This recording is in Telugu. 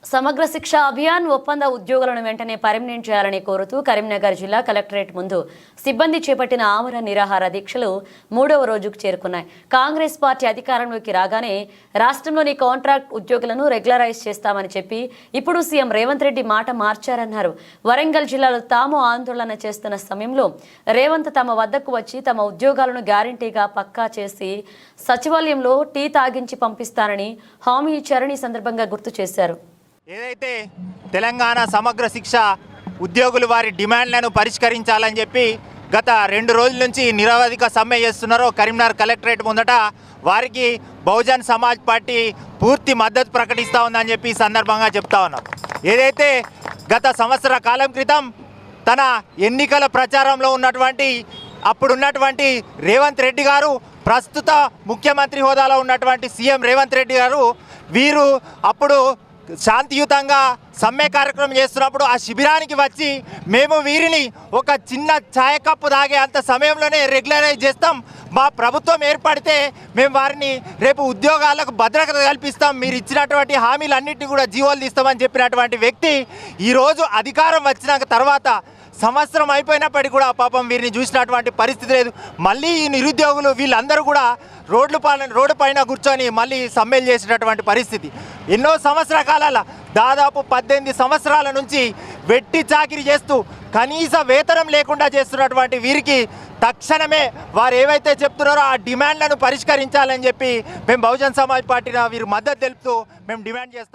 సమగ్ర శిక్ష అభియాన్ ఒప్పంద ఉద్యోగులను వెంటనే పర్మనెంట్ చేయాలని కోరుతూ కరీంనగర్ జిల్లా కలెక్టరేట్ ముందు సిబ్బంది చేపట్టిన ఆమరణ నిరాహార దీక్షలు 3వ రోజుకు చేరుకున్నాయి. కాంగ్రెస్ పార్టీ అధికారంలోకి రాగానే రాష్ట్రంలోని కాంట్రాక్ట్ ఉద్యోగులను రెగ్యులరైజ్ చేస్తామని చెప్పి ఇప్పుడు సీఎం రేవంత్ రెడ్డి మాట మార్చారన్నారు. వరంగల్ జిల్లాలో తాము ఆందోళన చేస్తున్న సమయంలో రేవంత్ తమ వద్దకు వచ్చి తమ ఉద్యోగాలను గ్యారంటీగా పక్కా చేసి సచివాలయంలో టీ తాగించి పంపిస్తానని హామీ ఇచ్చారని ఈ సందర్భంగా గుర్తు చేశారు. ఏదైతే తెలంగాణ సమగ్ర శిక్ష ఉద్యోగులు వారి డిమాండ్లను పరిష్కరించాలని చెప్పి గత 2 రోజుల నుంచి నిరవధిక సమ్మె చేస్తున్నారో కరీంనగర్ కలెక్టరేట్ ముందట వారికి బహుజన్ సమాజ్ పార్టీ పూర్తి మద్దతు ప్రకటిస్తూ ఉందని చెప్పి ఈ సందర్భంగా చెప్తా ఉన్నాం. ఏదైతే గత సంవత్సర కాలం క్రితం తన ఎన్నికల ప్రచారంలో అప్పుడున్నటువంటి రేవంత్ రెడ్డి గారు, ప్రస్తుత ముఖ్యమంత్రి హోదాలో ఉన్నటువంటి సీఎం రేవంత్ రెడ్డి గారు వీరు అప్పుడు శాంతియుతంగా సమ్మె కార్యక్రమం చేస్తున్నప్పుడు ఆ శిబిరానికి వచ్చి మేము వీరిని ఒక చిన్న ఛాయ కప్పు తాగే అంత సమయంలోనే రెగ్యులరైజ్ చేస్తాం, మా ప్రభుత్వం ఏర్పడితే మేము వారిని రేపు ఉద్యోగాలకు భద్రత కల్పిస్తాం, మీరు ఇచ్చినటువంటి హామీలన్నింటినీ కూడా జీవోలు తీస్తామని చెప్పినటువంటి వ్యక్తి ఈరోజు అధికారం వచ్చినాక తర్వాత సంవత్సరం అయిపోయినప్పటికీ కూడా పాపం వీరిని చూసినటువంటి పరిస్థితి లేదు. మళ్ళీ ఈ నిరుద్యోగులు వీళ్ళందరూ కూడా రోడ్డు పైన కూర్చొని మళ్ళీ సమ్మెలు చేసినటువంటి పరిస్థితి. ఎన్నో సంవత్సరాల కాలాల దాదాపు 18 సంవత్సరాల నుంచి వెట్టి చాకిరీ చేస్తూ కనీస వేతనం లేకుండా చేస్తున్నటువంటి వీరికి తక్షణమే వారు ఏవైతే చెప్తున్నారో ఆ డిమాండ్లను పరిష్కరించాలని చెప్పి మేము బహుజన్ సమాజ్ పార్టీన వీరు మద్దతు తెలుపుతూ మేము డిమాండ్ చేస్తాం.